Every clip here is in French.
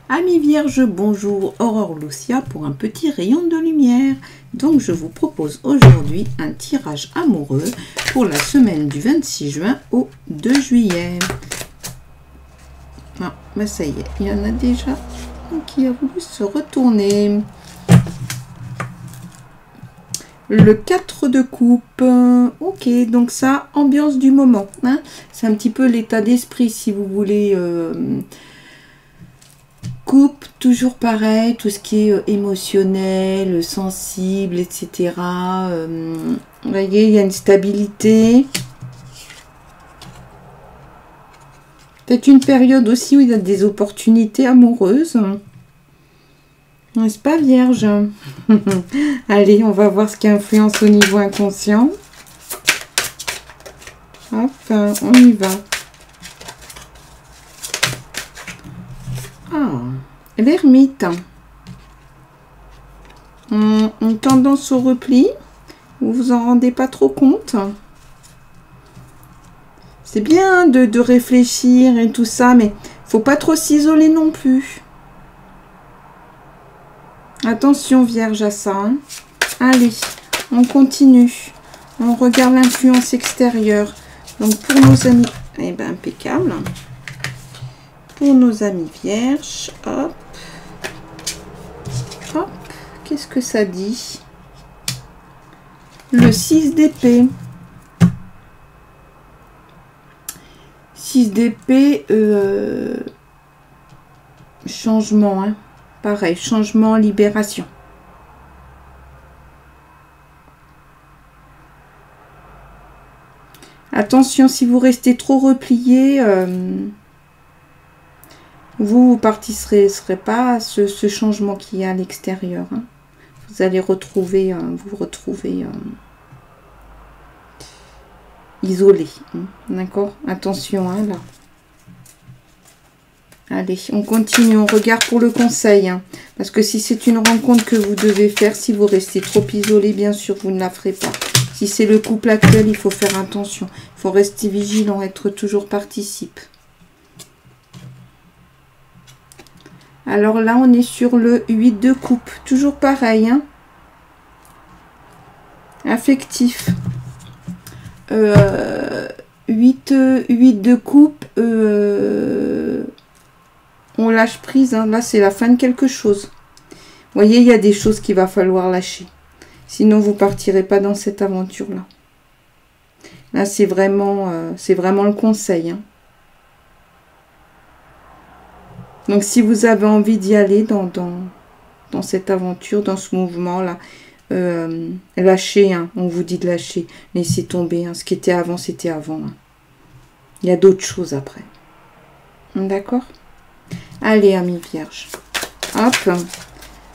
Amis vierges, bonjour, Aurore Lucia pour un petit rayon de lumière. Donc je vous propose aujourd'hui un tirage amoureux pour la semaine du 26 juin au 2 juillet. Ah, ben ça y est, il y en a déjà qui a voulu se retourner. Le 4 de coupe. Ok, donc ça, ambiance du moment. Hein, c'est un petit peu l'état d'esprit si vous voulez... Coupe, toujours pareil, tout ce qui est émotionnel, sensible, etc. Vous voyez, il y a une stabilité. Peut-être une période aussi où il y a des opportunités amoureuses. N'est-ce pas, Vierge? Allez, on va voir ce qui influence au niveau inconscient. Hop, on y va. Ah, l'ermite. Une tendance au repli. Vous vous en rendez pas trop compte. C'est bien de réfléchir et tout ça, mais faut pas trop s'isoler non plus. Attention, Vierge, à ça. Hein. Allez, on continue. On regarde l'influence extérieure. Donc, pour nos amis... Eh ben, impeccable. Pour nos amis vierges, hop, hop, qu'est-ce que ça dit? Le 6 d'épée. 6 d'épée, changement, hein. Pareil, changement, libération. Attention, si vous restez trop replié... vous ne participerez pas à ce changement qu'il y a à l'extérieur. Hein. Vous allez retrouver, vous retrouver isolé. Hein. D'accord? Attention, hein, là. Allez, on continue, on regarde pour le conseil. Hein. Parce que si c'est une rencontre que vous devez faire, si vous restez trop isolé, bien sûr, vous ne la ferez pas. Si c'est le couple actuel, il faut faire attention. Il faut rester vigilant, être toujours participe. Alors là, on est sur le 8 de coupe. Toujours pareil. Hein. Affectif. 8 de coupe. On lâche prise. Hein. Là, c'est la fin de quelque chose. Vous voyez, il y a des choses qu'il va falloir lâcher. Sinon, vous ne partirez pas dans cette aventure-là. Là, c'est vraiment le conseil. Hein. Donc, si vous avez envie d'y aller dans cette aventure, dans ce mouvement-là, lâchez, hein, on vous dit de lâcher, laissez tomber. Hein, ce qui était avant, c'était avant. Hein. Il y a d'autres choses après. D'accord? Allez, amis vierges. Hop,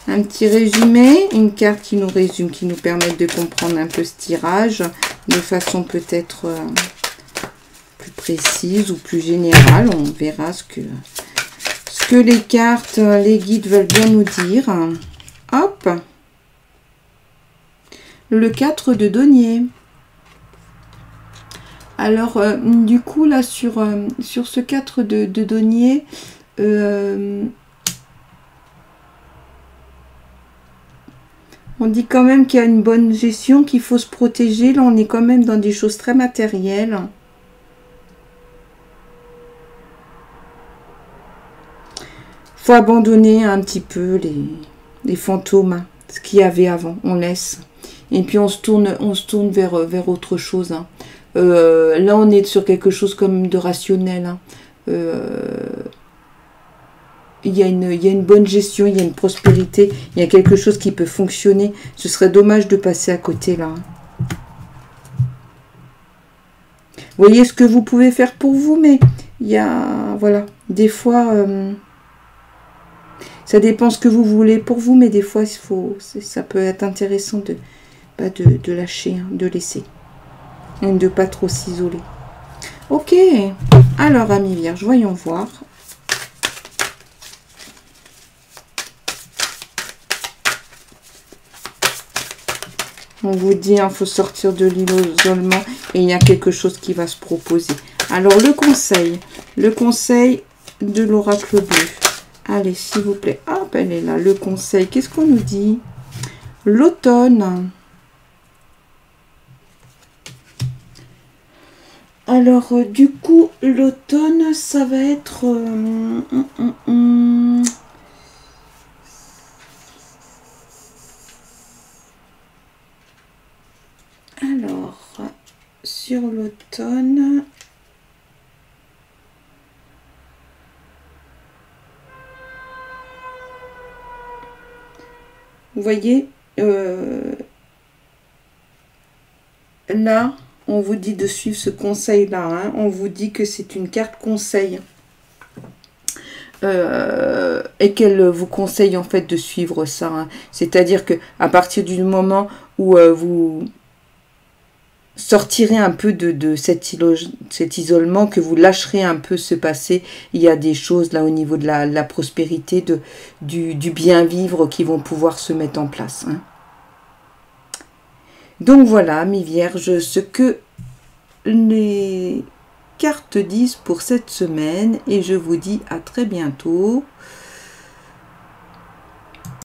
un petit résumé, une carte qui nous résume, qui nous permet de comprendre un peu ce tirage de façon peut-être plus précise ou plus générale. On verra ce que les cartes, les guides veulent bien nous dire. Hop. Le 4 de denier. Alors, du coup, là, sur ce 4 de denier, on dit quand même qu'il y a une bonne gestion, qu'il faut se protéger. Là, on est quand même dans des choses très matérielles. Faut abandonner un petit peu les fantômes, hein, ce qu'il y avait avant, on laisse. Et puis on se tourne vers autre chose. Hein. Là, on est sur quelque chose comme de rationnel. Hein. Il y a une bonne gestion, il y a une prospérité, il y a quelque chose qui peut fonctionner. Ce serait dommage de passer à côté, là. Hein. Vous voyez ce que vous pouvez faire pour vous, mais il y a, voilà, des fois... ça dépend ce que vous voulez pour vous, mais des fois, ça peut être intéressant de lâcher, hein, de laisser. Et de ne pas trop s'isoler. Ok. Alors, amis vierges, voyons voir. On vous dit, il faut sortir de l'isolement et il y a quelque chose qui va se proposer. Alors, le conseil de l'oracle bleu. Allez, s'il vous plaît. Ah, ben elle est là. Le conseil, qu'est-ce qu'on nous dit? L'automne. Alors, du coup, l'automne, ça va être... Alors, sur l'automne... Vous voyez, là, on vous dit de suivre ce conseil-là. Hein. On vous dit que c'est une carte conseil. Et qu'elle vous conseille en fait de suivre ça. Hein. C'est-à-dire que à partir du moment où vous sortirez un peu de cet isolement, que vous lâcherez un peu ce passé, il y a des choses là au niveau de la prospérité, du bien vivre qui vont pouvoir se mettre en place. Hein. Donc voilà, mes vierges, ce que les cartes disent pour cette semaine, et je vous dis à très bientôt